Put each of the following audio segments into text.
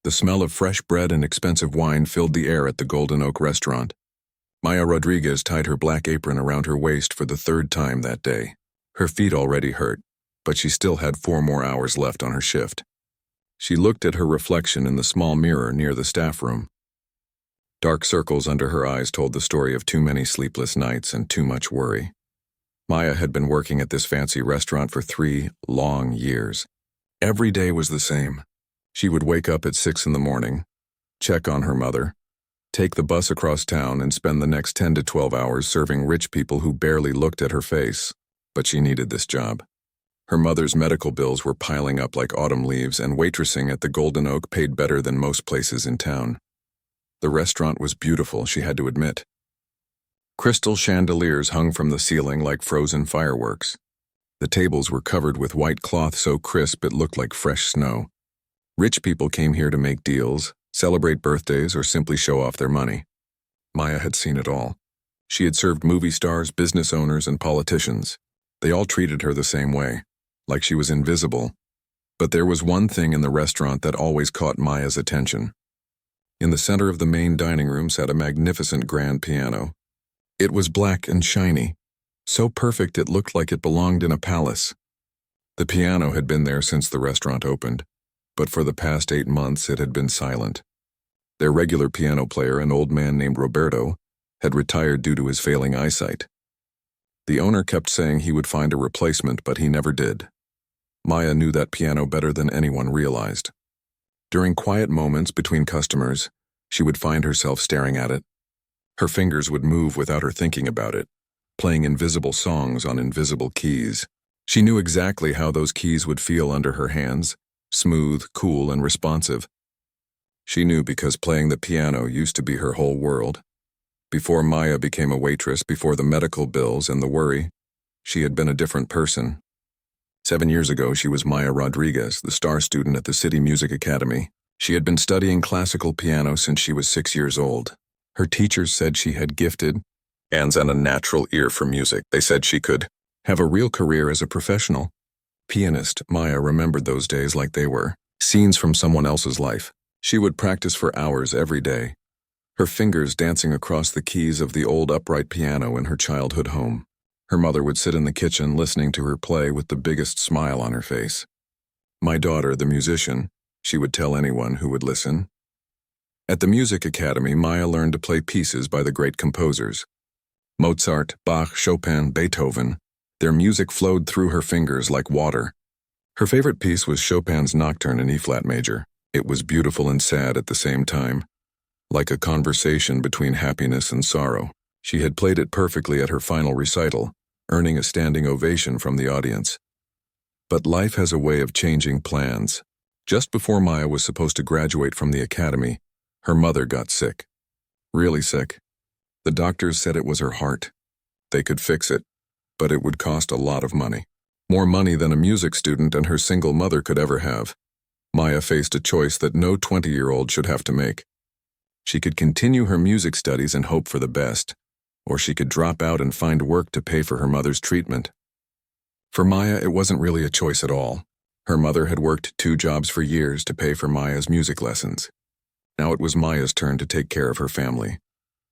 The smell of fresh bread and expensive wine filled the air at the Golden Oak restaurant. Maya Rodriguez tied her black apron around her waist for the third time that day. Her feet already hurt, but she still had 4 more hours left on her shift. She looked at her reflection in the small mirror near the staff room. Dark circles under her eyes told the story of too many sleepless nights and too much worry. Maya had been working at this fancy restaurant for 3 long years. Every day was the same. She would wake up at 6 in the morning, check on her mother, take the bus across town, and spend the next 10 to 12 hours serving rich people who barely looked at her face. But she needed this job. Her mother's medical bills were piling up like autumn leaves, and waitressing at the Golden Oak paid better than most places in town. The restaurant was beautiful, she had to admit. Crystal chandeliers hung from the ceiling like frozen fireworks. The tables were covered with white cloth so crisp it looked like fresh snow. Rich people came here to make deals, celebrate birthdays, or simply show off their money. Maya had seen it all. She had served movie stars, business owners, and politicians. They all treated her the same way, like she was invisible. But there was one thing in the restaurant that always caught Maya's attention. In the center of the main dining room sat a magnificent grand piano. It was black and shiny, so perfect it looked like it belonged in a palace. The piano had been there since the restaurant opened, but for the past 8 months it had been silent. Their regular piano player, an old man named Roberto, had retired due to his failing eyesight. The owner kept saying he would find a replacement, but he never did. Maya knew that piano better than anyone realized. During quiet moments between customers, she would find herself staring at it. Her fingers would move without her thinking about it, playing invisible songs on invisible keys. She knew exactly how those keys would feel under her hands, smooth, cool, and responsive. She knew because playing the piano used to be her whole world. Before Maya became a waitress, before the medical bills and the worry, she had been a different person. 7 years ago, she was Maya Rodriguez, the star student at the City Music Academy. She had been studying classical piano since she was 6 years old. Her teachers said she had gifted hands and a natural ear for music. They said she could have a real career as a professional pianist. Maya remembered those days like they were scenes from someone else's life. She would practice for hours every day, her fingers dancing across the keys of the old upright piano in her childhood home. Her mother would sit in the kitchen listening to her play with the biggest smile on her face. "My daughter, the musician," she would tell anyone who would listen. At the Music Academy, Maya learned to play pieces by the great composers. Mozart, Bach, Chopin, Beethoven. Their music flowed through her fingers like water. Her favorite piece was Chopin's Nocturne in E-flat major. It was beautiful and sad at the same time, like a conversation between happiness and sorrow. She had played it perfectly at her final recital, earning a standing ovation from the audience. But life has a way of changing plans. Just before Maya was supposed to graduate from the academy, her mother got sick. Really sick. The doctors said it was her heart. They could fix it, but it would cost a lot of money. More money than a music student and her single mother could ever have. Maya faced a choice that no 20-year-old should have to make. She could continue her music studies and hope for the best, or she could drop out and find work to pay for her mother's treatment. For Maya, it wasn't really a choice at all. Her mother had worked 2 jobs for years to pay for Maya's music lessons. Now it was Maya's turn to take care of her family.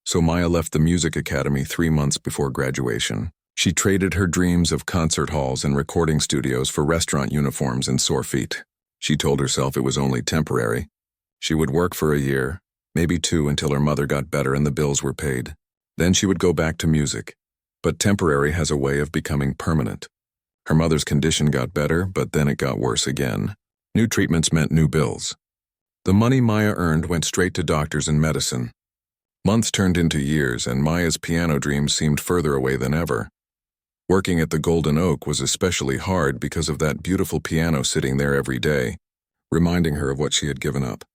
So Maya left the Music Academy 3 months before graduation. She traded her dreams of concert halls and recording studios for restaurant uniforms and sore feet. She told herself it was only temporary. She would work for a year, maybe 2, until her mother got better and the bills were paid. Then she would go back to music. But temporary has a way of becoming permanent. Her mother's condition got better, but then it got worse again. New treatments meant new bills. The money Maya earned went straight to doctors and medicine. Months turned into years, and Maya's piano dreams seemed further away than ever. Working at the Golden Oak was especially hard because of that beautiful piano sitting there every day, reminding her of what she had given up.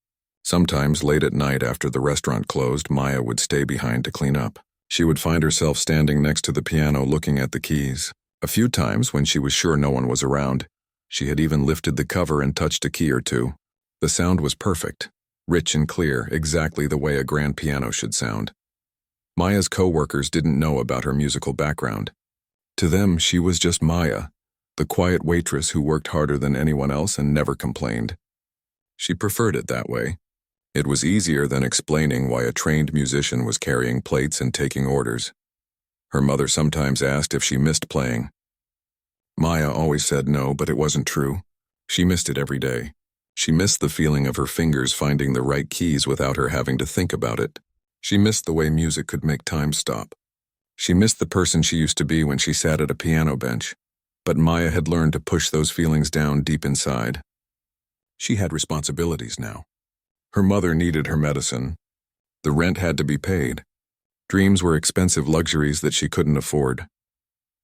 Sometimes late at night after the restaurant closed, Maya would stay behind to clean up. She would find herself standing next to the piano looking at the keys. A few times, when she was sure no one was around, she had even lifted the cover and touched a key or two. The sound was perfect, rich and clear, exactly the way a grand piano should sound. Maya's co-workers didn't know about her musical background. To them, she was just Maya, the quiet waitress who worked harder than anyone else and never complained. She preferred it that way. It was easier than explaining why a trained musician was carrying plates and taking orders. Her mother sometimes asked if she missed playing. Maya always said no, but it wasn't true. She missed it every day. She missed the feeling of her fingers finding the right keys without her having to think about it. She missed the way music could make time stop. She missed the person she used to be when she sat at a piano bench. But Maya had learned to push those feelings down deep inside. She had responsibilities now. Her mother needed her medicine. The rent had to be paid. Dreams were expensive luxuries that she couldn't afford.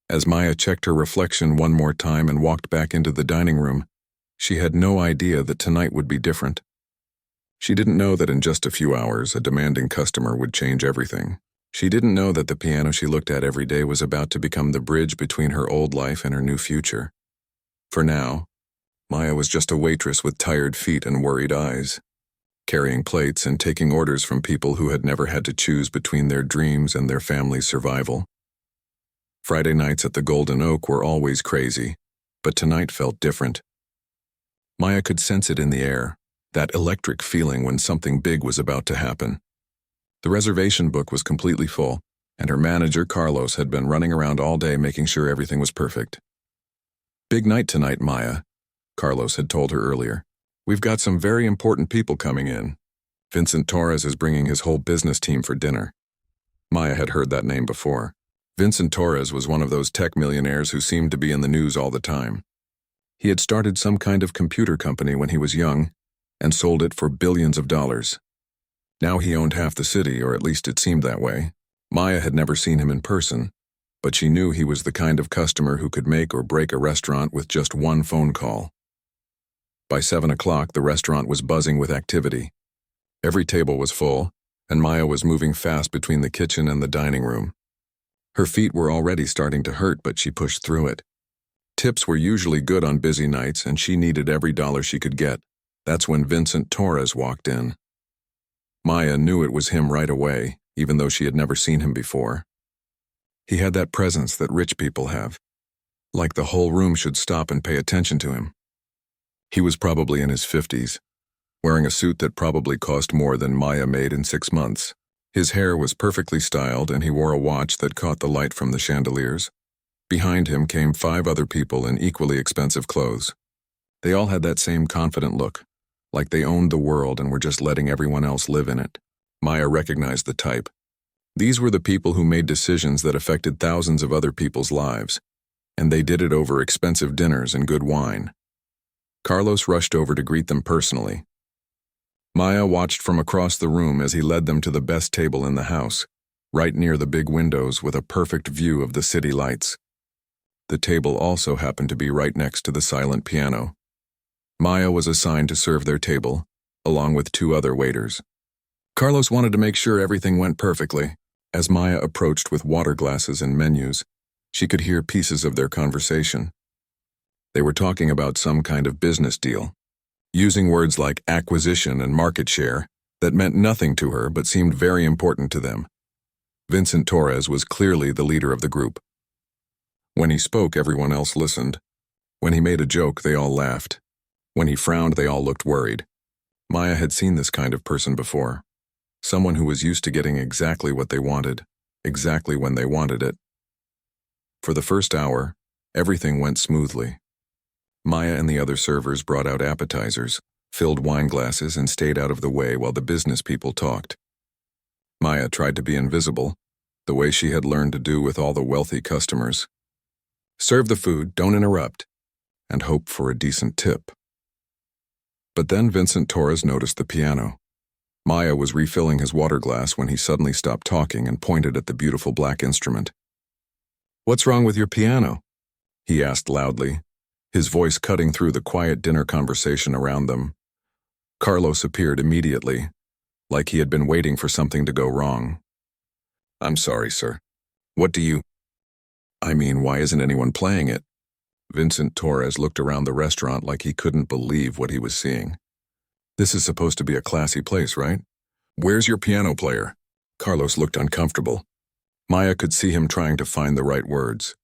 As Maya checked her reflection one more time and walked back into the dining room, she had no idea that tonight would be different. She didn't know that in just a few hours, a demanding customer would change everything. She didn't know that the piano she looked at every day was about to become the bridge between her old life and her new future. For now, Maya was just a waitress with tired feet and worried eyes, carrying plates and taking orders from people who had never had to choose between their dreams and their family's survival. Friday nights at the Golden Oak were always crazy, but tonight felt different. Maya could sense it in the air, that electric feeling when something big was about to happen. The reservation book was completely full, and her manager, Carlos, had been running around all day making sure everything was perfect. "Big night tonight, Maya," Carlos had told her earlier. "We've got some very important people coming in. Vincent Torres is bringing his whole business team for dinner." Maya had heard that name before. Vincent Torres was one of those tech millionaires who seemed to be in the news all the time. He had started some kind of computer company when he was young and sold it for billions of dollars. Now he owned half the city, or at least it seemed that way. Maya had never seen him in person, but she knew he was the kind of customer who could make or break a restaurant with just one phone call. By 7 o'clock, the restaurant was buzzing with activity. Every table was full, and Maya was moving fast between the kitchen and the dining room. Her feet were already starting to hurt, but she pushed through it. Tips were usually good on busy nights, and she needed every dollar she could get. That's when Vincent Torres walked in. Maya knew it was him right away, even though she had never seen him before. He had that presence that rich people have, like the whole room should stop and pay attention to him. He was probably in his 50s, wearing a suit that probably cost more than Maya made in 6 months. His hair was perfectly styled, and he wore a watch that caught the light from the chandeliers. Behind him came 5 other people in equally expensive clothes. They all had that same confident look, like they owned the world and were just letting everyone else live in it. Maya recognized the type. These were the people who made decisions that affected thousands of other people's lives, and they did it over expensive dinners and good wine. Carlos rushed over to greet them personally. Maya watched from across the room as he led them to the best table in the house, right near the big windows with a perfect view of the city lights. The table also happened to be right next to the silent piano. Maya was assigned to serve their table, along with 2 other waiters. Carlos wanted to make sure everything went perfectly. As Maya approached with water glasses and menus, she could hear pieces of their conversation. They were talking about some kind of business deal, using words like acquisition and market share that meant nothing to her but seemed very important to them. Vincent Torres was clearly the leader of the group. When he spoke, everyone else listened. When he made a joke, they all laughed. When he frowned, they all looked worried. Maya had seen this kind of person before. Someone who was used to getting exactly what they wanted, exactly when they wanted it. For the first hour, everything went smoothly. Maya and the other servers brought out appetizers, filled wine glasses, and stayed out of the way while the business people talked. Maya tried to be invisible, the way she had learned to do with all the wealthy customers. Serve the food, don't interrupt, and hope for a decent tip. But then Vincent Torres noticed the piano. Maya was refilling his water glass when he suddenly stopped talking and pointed at the beautiful black instrument. "What's wrong with your piano?" he asked loudly, his voice cutting through the quiet dinner conversation around them. Carlos appeared immediately, like he had been waiting for something to go wrong. "I'm sorry, sir. What do you... I mean, why isn't anyone playing it?" Vincent Torres looked around the restaurant like he couldn't believe what he was seeing. "This is supposed to be a classy place, right? Where's your piano player?" Carlos looked uncomfortable. Maya could see him trying to find the right words.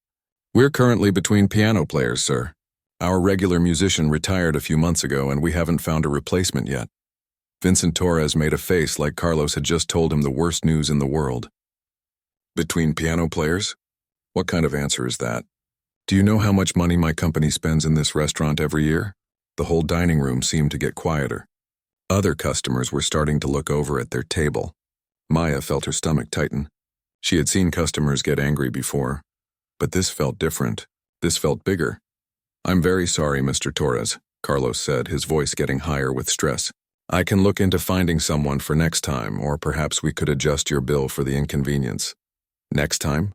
"We're currently between piano players, sir. Our regular musician retired a few months ago and we haven't found a replacement yet." Vincent Torres made a face like Carlos had just told him the worst news in the world. Between piano players? What kind of answer is that? Do you know how much money my company spends in this restaurant every year? The whole dining room seemed to get quieter. Other customers were starting to look over at their table. Maya felt her stomach tighten. She had seen customers get angry before, but this felt different. This felt bigger. "I'm very sorry, Mr. Torres," Carlos said, his voice getting higher with stress. "I can look into finding someone for next time, or perhaps we could adjust your bill for the inconvenience." "Next time?"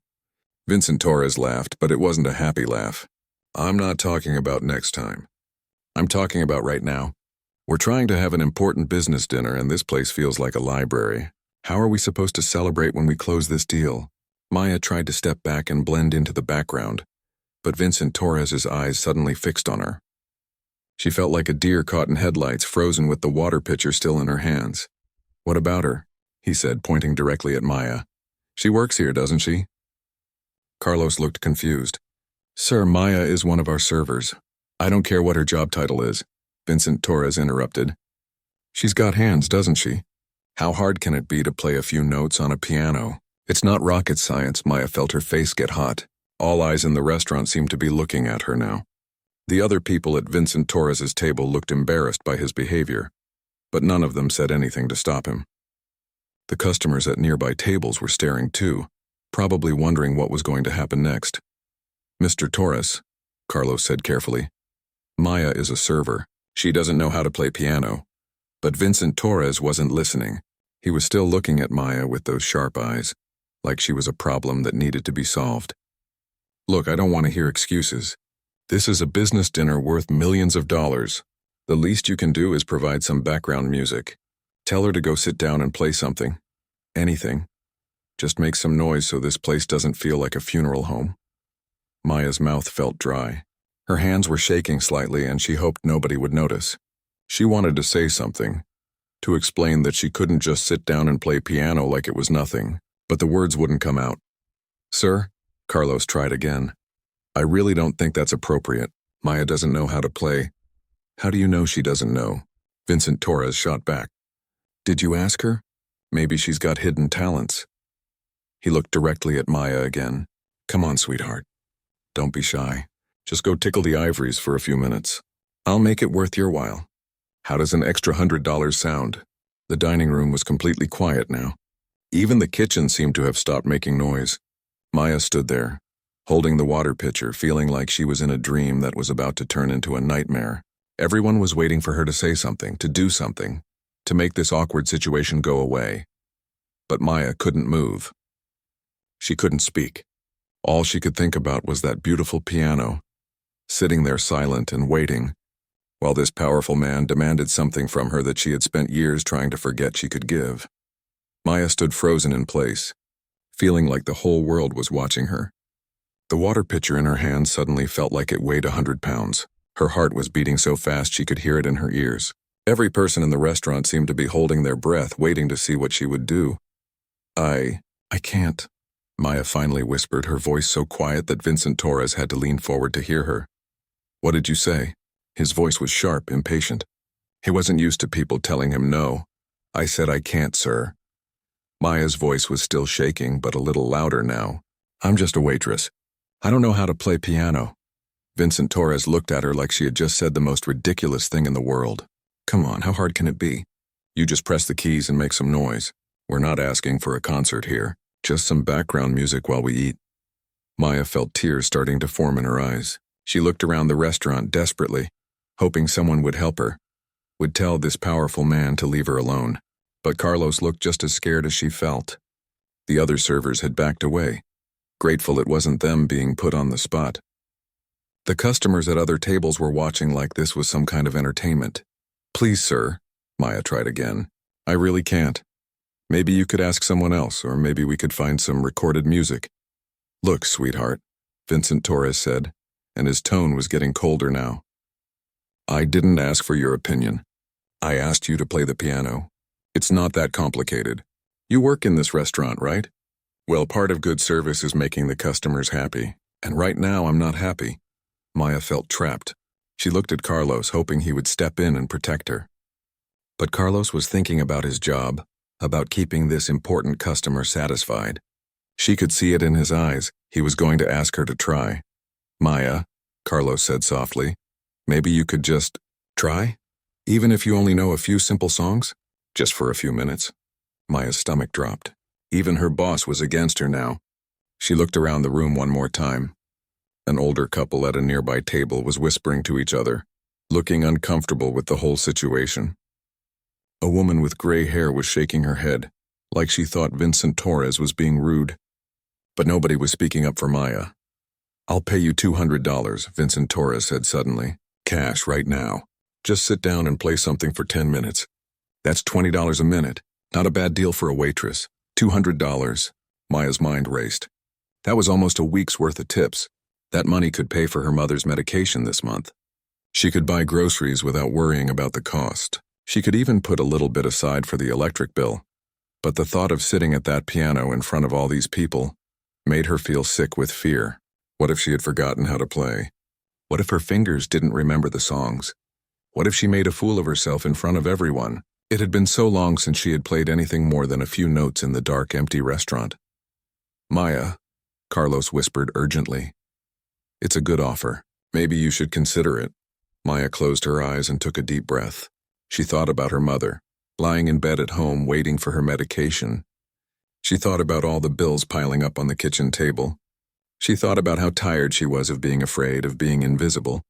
Vincent Torres laughed, but it wasn't a happy laugh. "I'm not talking about next time. I'm talking about right now. We're trying to have an important business dinner, and this place feels like a library. How are we supposed to celebrate when we close this deal?" Maya tried to step back and blend into the background, but Vincent Torres's eyes suddenly fixed on her. She felt like a deer caught in headlights, frozen with the water pitcher still in her hands. "What about her?" he said, pointing directly at Maya. "She works here, doesn't she?" Carlos looked confused. "Sir, Maya is one of our servers. I don't care what her job title is," Vincent Torres interrupted. "She's got hands, doesn't she? How hard can it be to play a few notes on a piano? It's not rocket science." Maya felt her face get hot. All eyes in the restaurant seemed to be looking at her now. The other people at Vincent Torres's table looked embarrassed by his behavior, but none of them said anything to stop him. The customers at nearby tables were staring too, probably wondering what was going to happen next. "Mr. Torres," Carlos said carefully, "Maya is a server. She doesn't know how to play piano." But Vincent Torres wasn't listening. He was still looking at Maya with those sharp eyes, like she was a problem that needed to be solved. "Look, I don't want to hear excuses. This is a business dinner worth millions of dollars. The least you can do is provide some background music. Tell her to go sit down and play something. Anything. Just make some noise so this place doesn't feel like a funeral home." Maya's mouth felt dry. Her hands were shaking slightly, and she hoped nobody would notice. She wanted to say something, to explain that she couldn't just sit down and play piano like it was nothing, but the words wouldn't come out. "Sir?" Carlos tried again. "I really don't think that's appropriate. Maya doesn't know how to play." "How do you know she doesn't know?" Vincent Torres shot back. "Did you ask her? Maybe she's got hidden talents." He looked directly at Maya again. "Come on, sweetheart. Don't be shy. Just go tickle the ivories for a few minutes. I'll make it worth your while. How does an extra $100 sound?" The dining room was completely quiet now. Even the kitchen seemed to have stopped making noise. Maya stood there, holding the water pitcher, feeling like she was in a dream that was about to turn into a nightmare. Everyone was waiting for her to say something, to do something, to make this awkward situation go away. But Maya couldn't move. She couldn't speak. All she could think about was that beautiful piano, sitting there silent and waiting, while this powerful man demanded something from her that she had spent years trying to forget she could give. Maya stood frozen in place, feeling like the whole world was watching her. The water pitcher in her hand suddenly felt like it weighed 100 pounds. Her heart was beating so fast she could hear it in her ears. Every person in the restaurant seemed to be holding their breath, waiting to see what she would do. I can't," Maya finally whispered, her voice so quiet that Vincent Torres had to lean forward to hear her. "What did you say?" His voice was sharp, impatient. He wasn't used to people telling him no. "I said I can't, sir." Maya's voice was still shaking, but a little louder now. "I'm just a waitress. I don't know how to play piano." Vincent Torres looked at her like she had just said the most ridiculous thing in the world. "Come on, how hard can it be? You just press the keys and make some noise. We're not asking for a concert here, just some background music while we eat." Maya felt tears starting to form in her eyes. She looked around the restaurant desperately, hoping someone would help her, would tell this powerful man to leave her alone. But Carlos looked just as scared as she felt. The other servers had backed away, grateful it wasn't them being put on the spot. The customers at other tables were watching like this was some kind of entertainment. "Please, sir," Maya tried again. "I really can't. Maybe you could ask someone else, or maybe we could find some recorded music." "Look, sweetheart," Vincent Torres said, and his tone was getting colder now. "I didn't ask for your opinion. I asked you to play the piano. It's not that complicated. You work in this restaurant, right? Well, part of good service is making the customers happy, and right now I'm not happy." Maya felt trapped. She looked at Carlos, hoping he would step in and protect her. But Carlos was thinking about his job, about keeping this important customer satisfied. She could see it in his eyes. He was going to ask her to try. Maya, Carlos said softly, maybe you could just try? Even if you only know a few simple songs? Just for a few minutes. Maya's stomach dropped. Even her boss was against her now. She looked around the room one more time. An older couple at a nearby table was whispering to each other, looking uncomfortable with the whole situation. A woman with gray hair was shaking her head, like she thought Vincent Torres was being rude. But nobody was speaking up for Maya. I'll pay you $200, Vincent Torres said suddenly. Cash right now. Just sit down and play something for 10 minutes. That's $20 a minute. Not a bad deal for a waitress. $200. Maya's mind raced. That was almost a week's worth of tips. That money could pay for her mother's medication this month. She could buy groceries without worrying about the cost. She could even put a little bit aside for the electric bill. But the thought of sitting at that piano in front of all these people made her feel sick with fear. What if she had forgotten how to play? What if her fingers didn't remember the songs? What if she made a fool of herself in front of everyone? It had been so long since she had played anything more than a few notes in the dark, empty restaurant. Maya, Carlos whispered urgently. It's a good offer. Maybe you should consider it. Maya closed her eyes and took a deep breath. She thought about her mother, lying in bed at home waiting for her medication. She thought about all the bills piling up on the kitchen table. She thought about how tired she was of being afraid, of being invisible,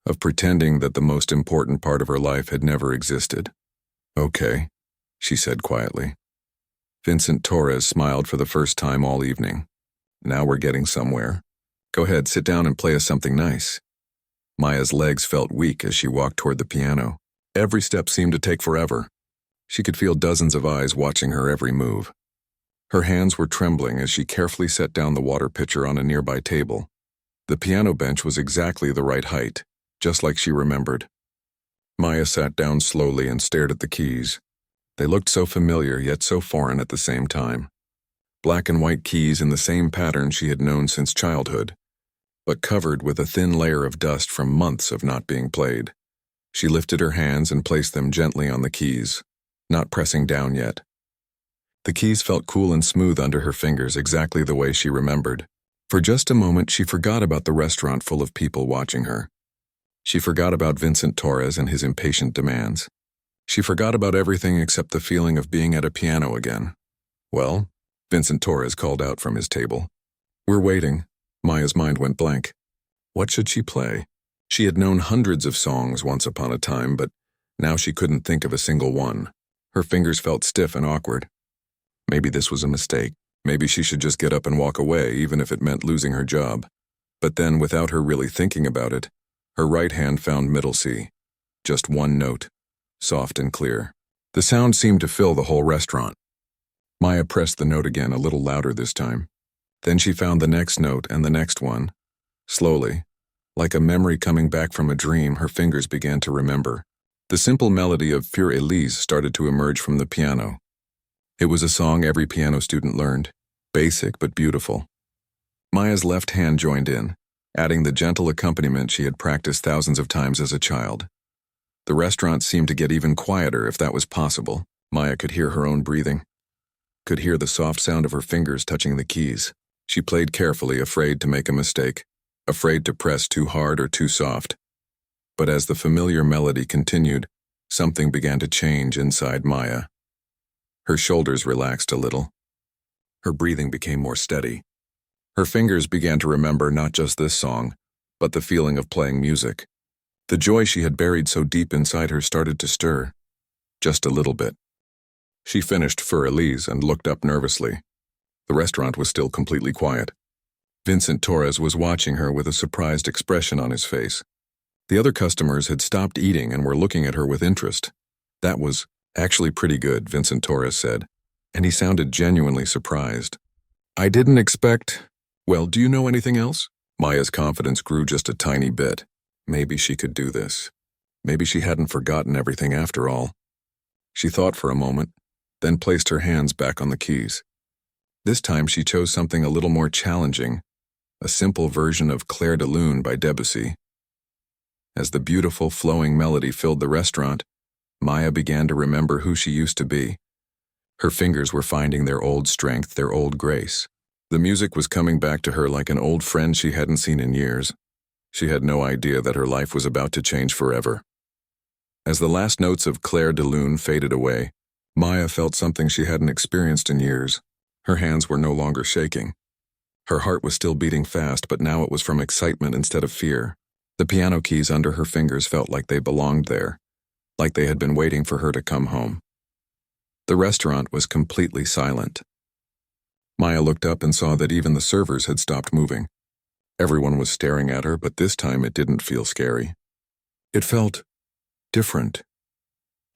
of pretending that the most important part of her life had never existed. Okay, she said quietly. Vincent Torres smiled for the first time all evening. Now we're getting somewhere. Go ahead, sit down and play us something nice. Maya's legs felt weak as she walked toward the piano. Every step seemed to take forever. She could feel dozens of eyes watching her every move. Her hands were trembling as she carefully set down the water pitcher on a nearby table. The piano bench was exactly the right height, just like she remembered. Maya sat down slowly and stared at the keys. They looked so familiar yet so foreign at the same time. Black and white keys in the same pattern she had known since childhood, but covered with a thin layer of dust from months of not being played. She lifted her hands and placed them gently on the keys, not pressing down yet. The keys felt cool and smooth under her fingers, exactly the way she remembered. For just a moment, she forgot about the restaurant full of people watching her. She forgot about Vincent Torres and his impatient demands. She forgot about everything except the feeling of being at a piano again. Well, Vincent Torres called out from his table. We're waiting. Maya's mind went blank. What should she play? She had known hundreds of songs once upon a time, but now she couldn't think of a single one. Her fingers felt stiff and awkward. Maybe this was a mistake. Maybe she should just get up and walk away, even if it meant losing her job. But then, without her really thinking about it, her right hand found middle C. Just one note, soft and clear. The sound seemed to fill the whole restaurant. Maya pressed the note again, a little louder this time. Then she found the next note and the next one. Slowly, like a memory coming back from a dream, her fingers began to remember. The simple melody of Für Elise started to emerge from the piano. It was a song every piano student learned, basic but beautiful. Maya's left hand joined in, adding the gentle accompaniment she had practiced thousands of times as a child. The restaurant seemed to get even quieter, if that was possible. Maya could hear her own breathing, could hear the soft sound of her fingers touching the keys. She played carefully, afraid to make a mistake, afraid to press too hard or too soft. But as the familiar melody continued, something began to change inside Maya. Her shoulders relaxed a little. Her breathing became more steady. Her fingers began to remember not just this song, but the feeling of playing music. The joy she had buried so deep inside her started to stir, just a little bit. She finished Für Elise and looked up nervously. The restaurant was still completely quiet. Vincent Torres was watching her with a surprised expression on his face. The other customers had stopped eating and were looking at her with interest. That was actually pretty good, Vincent Torres said, and he sounded genuinely surprised. I didn't expect... Well, do you know anything else? Maya's confidence grew just a tiny bit. Maybe she could do this. Maybe she hadn't forgotten everything after all. She thought for a moment, then placed her hands back on the keys. This time she chose something a little more challenging, a simple version of Clair de Lune by Debussy. As the beautiful, flowing melody filled the restaurant, Maya began to remember who she used to be. Her fingers were finding their old strength, their old grace. The music was coming back to her like an old friend she hadn't seen in years. She had no idea that her life was about to change forever. As the last notes of Clair de Lune faded away, Maya felt something she hadn't experienced in years. Her hands were no longer shaking. Her heart was still beating fast, but now it was from excitement instead of fear. The piano keys under her fingers felt like they belonged there, like they had been waiting for her to come home. The restaurant was completely silent. Maya looked up and saw that even the servers had stopped moving. Everyone was staring at her, but this time it didn't feel scary. It felt different.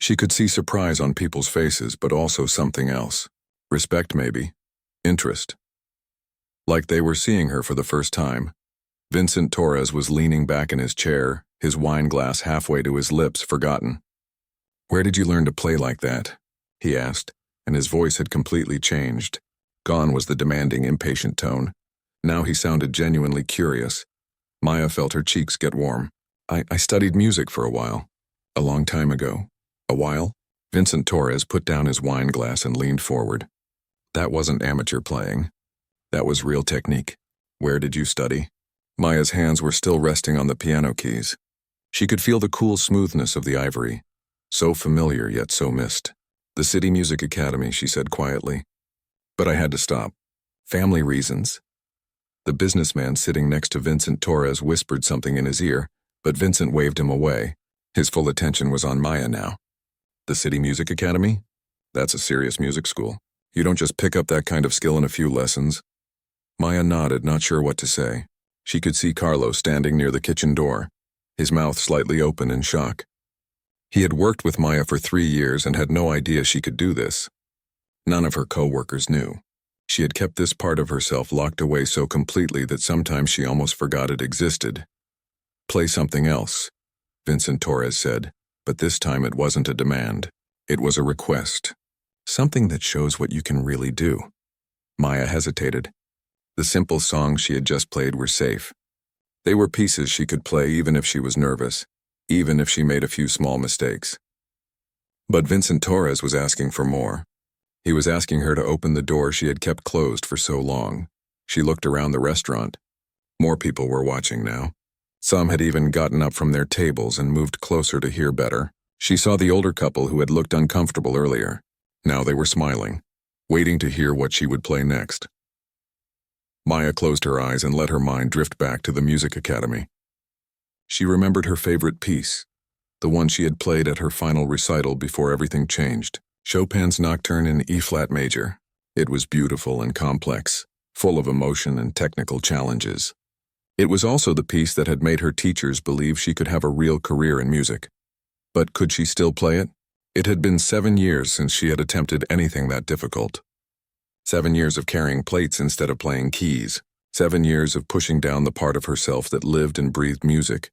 She could see surprise on people's faces, but also something else. Respect, maybe. Interest. Like they were seeing her for the first time. Vincent Torres was leaning back in his chair, his wine glass halfway to his lips, forgotten. "Where did you learn to play like that?" he asked, and his voice had completely changed. Gone was the demanding, impatient tone. Now he sounded genuinely curious. Maya felt her cheeks get warm. I studied music for a while. A long time ago. A while? Vincent Torres put down his wine glass and leaned forward. That wasn't amateur playing. That was real technique. Where did you study? Maya's hands were still resting on the piano keys. She could feel the cool smoothness of the ivory. So familiar yet so missed. The City Music Academy, she said quietly. But I had to stop. Family reasons. The businessman sitting next to Vincent Torres whispered something in his ear, but Vincent waved him away. His full attention was on Maya now. The City Music Academy? That's a serious music school. You don't just pick up that kind of skill in a few lessons. Maya nodded, not sure what to say. She could see Carlo standing near the kitchen door, his mouth slightly open in shock. He had worked with Maya for 3 years and had no idea she could do this. None of her co-workers knew. She had kept this part of herself locked away so completely that sometimes she almost forgot it existed. "Play something else," Vincent Torres said, but this time it wasn't a demand. It was a request. Something that shows what you can really do. Maya hesitated. The simple songs she had just played were safe. They were pieces she could play even if she was nervous, even if she made a few small mistakes. But Vincent Torres was asking for more. He was asking her to open the door she had kept closed for so long. She looked around the restaurant. More people were watching now. Some had even gotten up from their tables and moved closer to hear better. She saw the older couple who had looked uncomfortable earlier. Now they were smiling, waiting to hear what she would play next. Maya closed her eyes and let her mind drift back to the music academy. She remembered her favorite piece, the one she had played at her final recital before everything changed. Chopin's Nocturne in E-flat major. It was beautiful and complex, full of emotion and technical challenges. It was also the piece that had made her teachers believe she could have a real career in music. But could she still play it? It had been 7 years since she had attempted anything that difficult. 7 years of carrying plates instead of playing keys. 7 years of pushing down the part of herself that lived and breathed music.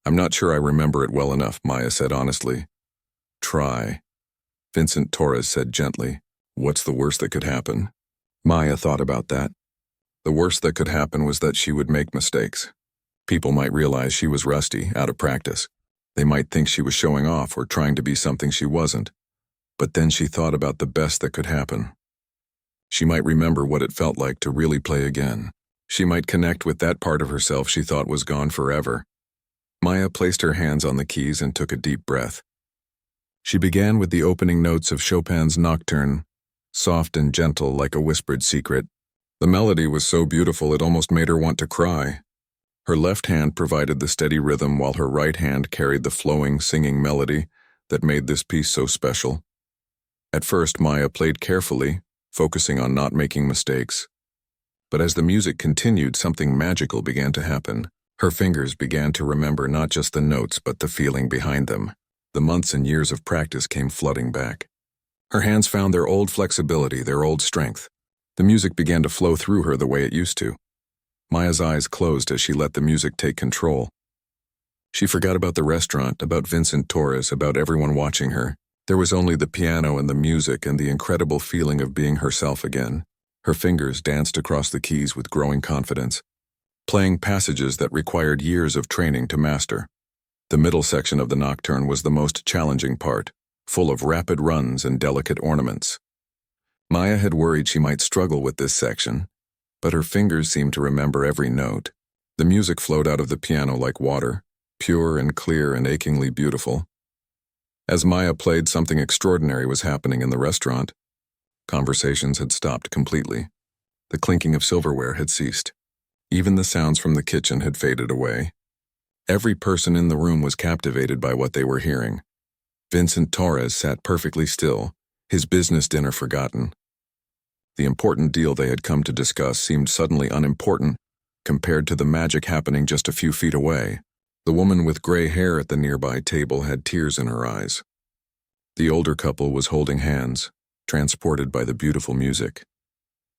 "I'm not sure I remember it well enough," Maya said honestly. "Try." Vincent Torres said gently. "What's the worst that could happen?" Maya thought about that. The worst that could happen was that she would make mistakes. People might realize she was rusty, out of practice. They might think she was showing off or trying to be something she wasn't. But then she thought about the best that could happen. She might remember what it felt like to really play again. She might connect with that part of herself she thought was gone forever. Maya placed her hands on the keys and took a deep breath. She began with the opening notes of Chopin's Nocturne, soft and gentle like a whispered secret. The melody was so beautiful it almost made her want to cry. Her left hand provided the steady rhythm while her right hand carried the flowing, singing melody that made this piece so special. At first, Maya played carefully, focusing on not making mistakes. But as the music continued, something magical began to happen. Her fingers began to remember not just the notes but the feeling behind them. The months and years of practice came flooding back. Her hands found their old flexibility, their old strength. The music began to flow through her the way it used to. Maya's eyes closed as she let the music take control. She forgot about the restaurant, about Vincent Torres, about everyone watching her. There was only the piano and the music and the incredible feeling of being herself again. Her fingers danced across the keys with growing confidence, playing passages that required years of training to master. The middle section of the nocturne was the most challenging part. full of rapid runs and delicate ornaments. Maya had worried she might struggle with this section, but her fingers seemed to remember every note. The music flowed out of the piano like water, pure and clear and achingly beautiful. As Maya played, something extraordinary was happening in the restaurant. Conversations had stopped completely. The clinking of silverware had ceased. Even the sounds from the kitchen had faded away. Every person in the room was captivated by what they were hearing. Vincent Torres sat perfectly still, his business dinner forgotten. The important deal they had come to discuss seemed suddenly unimportant compared to the magic happening just a few feet away. The woman with gray hair at the nearby table had tears in her eyes. The older couple was holding hands, transported by the beautiful music.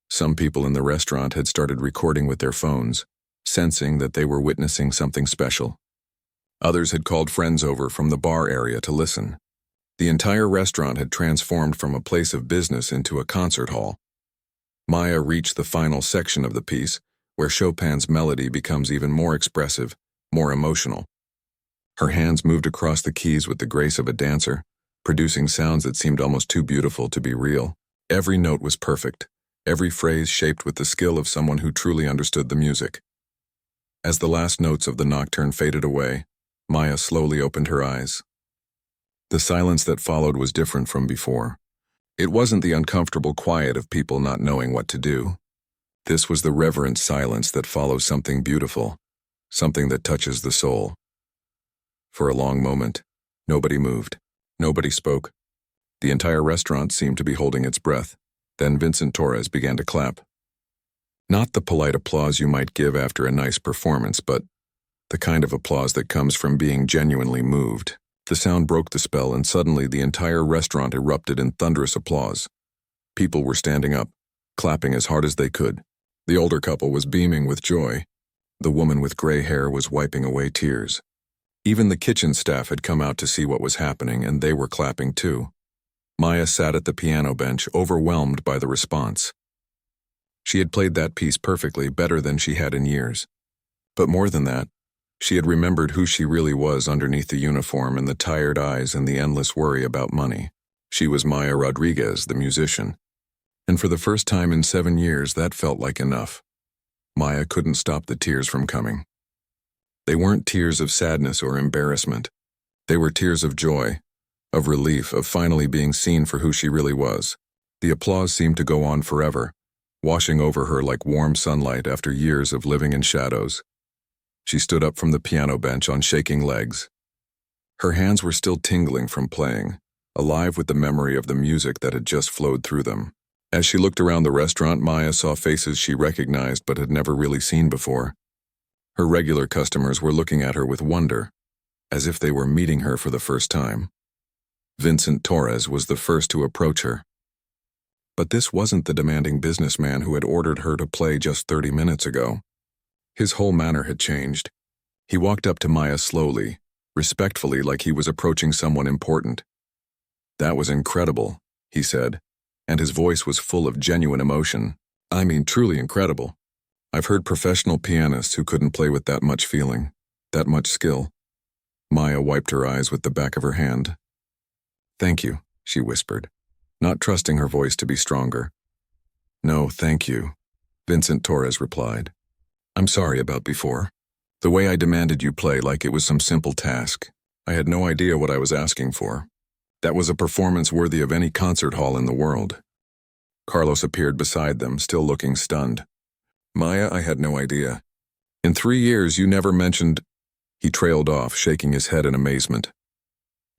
Some people in the restaurant had started recording with their phones, sensing that they were witnessing something special. Others had called friends over from the bar area to listen. The entire restaurant had transformed from a place of business into a concert hall. Maya reached the final section of the piece, where Chopin's melody becomes even more expressive, more emotional. Her hands moved across the keys with the grace of a dancer, producing sounds that seemed almost too beautiful to be real. Every note was perfect, every phrase shaped with the skill of someone who truly understood the music. As the last notes of the nocturne faded away, Maya slowly opened her eyes. The silence that followed was different from before. It wasn't the uncomfortable quiet of people not knowing what to do. This was the reverent silence that follows something beautiful, something that touches the soul. For a long moment, nobody moved. Nobody spoke. The entire restaurant seemed to be holding its breath. Then Vincent Torres began to clap. Not the polite applause you might give after a nice performance, but the kind of applause that comes from being genuinely moved. The sound broke the spell, and suddenly the entire restaurant erupted in thunderous applause. People were standing up, clapping as hard as they could. The older couple was beaming with joy. The woman with gray hair was wiping away tears. Even the kitchen staff had come out to see what was happening, and they were clapping too. Maya sat at the piano bench, overwhelmed by the response. She had played that piece perfectly, better than she had in years. But more than that, she had remembered who she really was underneath the uniform and the tired eyes and the endless worry about money. She was Maya Rodriguez, the musician. And for the first time in 7 years, that felt like enough. Maya couldn't stop the tears from coming. They weren't tears of sadness or embarrassment. They were tears of joy, of relief, of finally being seen for who she really was. The applause seemed to go on forever, washing over her like warm sunlight after years of living in shadows. She stood up from the piano bench on shaking legs. Her hands were still tingling from playing, alive with the memory of the music that had just flowed through them. As she looked around the restaurant, Maya saw faces she recognized but had never really seen before. Her regular customers were looking at her with wonder, as if they were meeting her for the first time. Vincent Torres was the first to approach her. But this wasn't the demanding businessman who had ordered her to play just 30 minutes ago. His whole manner had changed. He walked up to Maya slowly, respectfully, like he was approaching someone important. "That was incredible," he said, and his voice was full of genuine emotion. "I mean, truly incredible. I've heard professional pianists who couldn't play with that much feeling, that much skill." Maya wiped her eyes with the back of her hand. "Thank you," she whispered, not trusting her voice to be stronger. "No, thank you," Vincent Torres replied. "I'm sorry about before. The way I demanded you play like it was some simple task. I had no idea what I was asking for. That was a performance worthy of any concert hall in the world." Carlos appeared beside them, still looking stunned. "Maya, I had no idea. In 3 years you never mentioned—" He trailed off, shaking his head in amazement.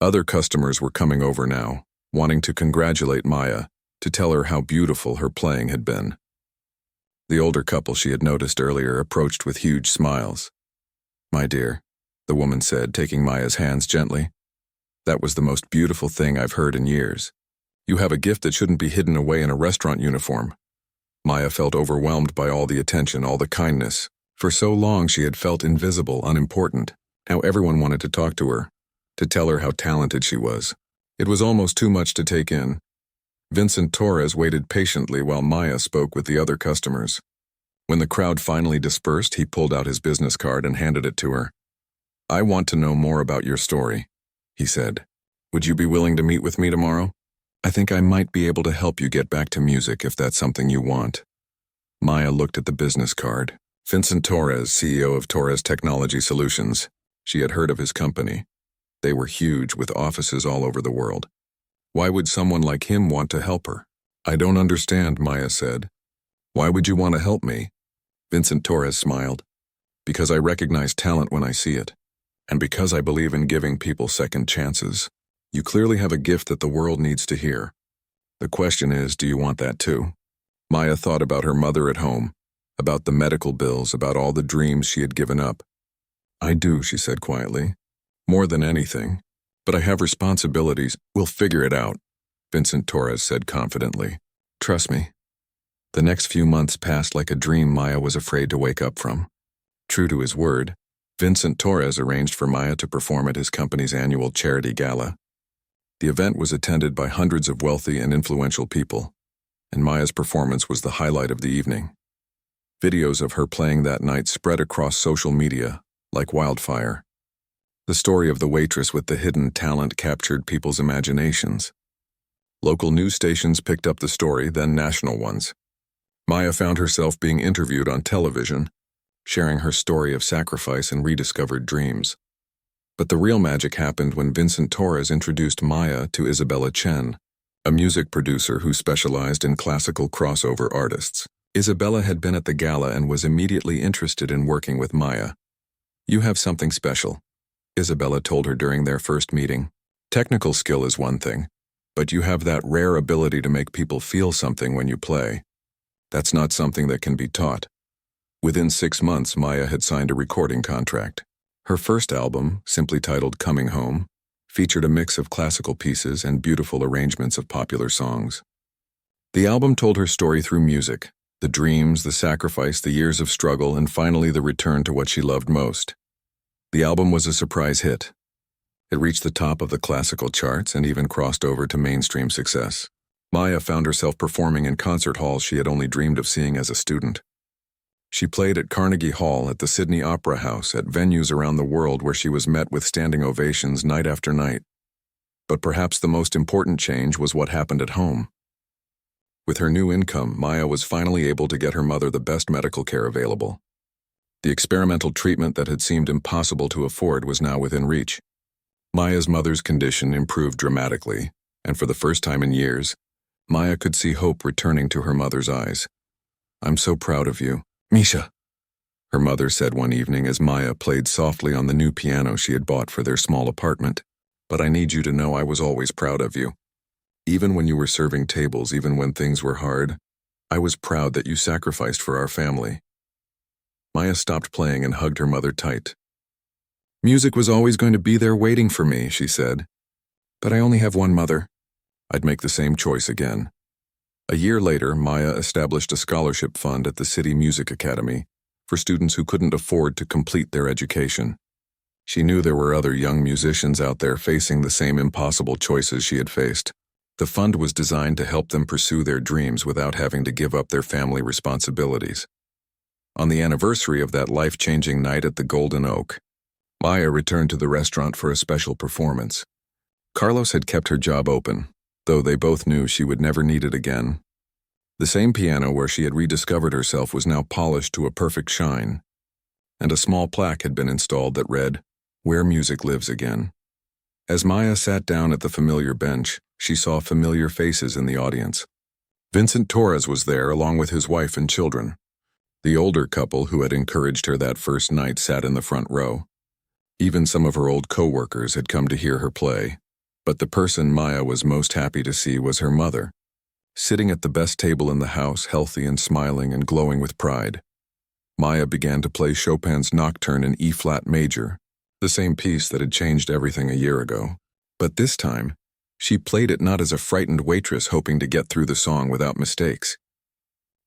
Other customers were coming over now, wanting to congratulate Maya, to tell her how beautiful her playing had been. The older couple she had noticed earlier approached with huge smiles. "My dear," the woman said, taking Maya's hands gently. "That was the most beautiful thing I've heard in years. You have a gift that shouldn't be hidden away in a restaurant uniform." Maya felt overwhelmed by all the attention, all the kindness. For so long she had felt invisible, unimportant. Now everyone wanted to talk to her, to tell her how talented she was. It was almost too much to take in. Vincent Torres waited patiently while Maya spoke with the other customers. When the crowd finally dispersed, he pulled out his business card and handed it to her. "I want to know more about your story," he said. Would you be willing to meet with me tomorrow? I think I might be able to help you get back to music if that's something you want. Maya looked at the business card. Vincent Torres, CEO of Torres Technology Solutions. She had heard of his company. They were huge, with offices all over the world. Why would someone like him want to help her? I don't understand, Maya said. Why would you want to help me? Vincent Torres smiled. Because I recognize talent when I see it. And because I believe in giving people second chances. You clearly have a gift that the world needs to hear. The question is, do you want that too? Maya thought about her mother at home, about the medical bills, about all the dreams she had given up. I do, she said quietly. More than anything. But I have responsibilities. We'll figure it out, Vincent Torres said confidently. Trust me. The next few months passed like a dream Maya was afraid to wake up from. True to his word, Vincent Torres arranged for Maya to perform at his company's annual charity gala. The event was attended by hundreds of wealthy and influential people, and Maya's performance was the highlight of the evening. Videos of her playing that night spread across social media like wildfire. The story of the waitress with the hidden talent captured people's imaginations. Local news stations picked up the story, then national ones. Maya found herself being interviewed on television, sharing her story of sacrifice and rediscovered dreams. But the real magic happened when Vincent Torres introduced Maya to Isabella Chen, a music producer who specialized in classical crossover artists. Isabella had been at the gala and was immediately interested in working with Maya. You have something special, Isabella told her during their first meeting. Technical skill is one thing, but you have that rare ability to make people feel something when you play. That's not something that can be taught. Within 6 months, Maya had signed a recording contract. Her first album, simply titled Coming Home, featured a mix of classical pieces and beautiful arrangements of popular songs. The album told her story through music, the dreams, the sacrifice, the years of struggle, and finally the return to what she loved most. The album was a surprise hit. It reached the top of the classical charts and even crossed over to mainstream success. Maya found herself performing in concert halls she had only dreamed of seeing as a student. She played at Carnegie Hall, at the Sydney Opera House, at venues around the world where she was met with standing ovations night after night. But perhaps the most important change was what happened at home. With her new income, Maya was finally able to get her mother the best medical care available. The experimental treatment that had seemed impossible to afford was now within reach. Maya's mother's condition improved dramatically, and for the first time in years, Maya could see hope returning to her mother's eyes. I'm so proud of you, Misha, her mother said one evening as Maya played softly on the new piano she had bought for their small apartment. But I need you to know I was always proud of you. Even when you were serving tables, even when things were hard, I was proud that you sacrificed for our family. Maya stopped playing and hugged her mother tight. Music was always going to be there waiting for me, she said. But I only have one mother. I'd make the same choice again. A year later, Maya established a scholarship fund at the City Music Academy for students who couldn't afford to complete their education. She knew there were other young musicians out there facing the same impossible choices she had faced. The fund was designed to help them pursue their dreams without having to give up their family responsibilities. On the anniversary of that life-changing night at the Golden Oak, Maya returned to the restaurant for a special performance. Carlos had kept her job open, though they both knew she would never need it again. The same piano where she had rediscovered herself was now polished to a perfect shine, and a small plaque had been installed that read, "Where Music Lives Again." As Maya sat down at the familiar bench, she saw familiar faces in the audience. Vincent Torres was there along with his wife and children. The older couple who had encouraged her that first night sat in the front row. Even some of her old co-workers had come to hear her play. But the person Maya was most happy to see was her mother, sitting at the best table in the house, healthy and smiling and glowing with pride. Maya began to play Chopin's Nocturne in E-flat major, the same piece that had changed everything a year ago. But this time, she played it not as a frightened waitress hoping to get through the song without mistakes.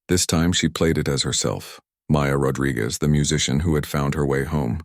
This time she played it as herself, Maya Rodriguez, the musician who had found her way home.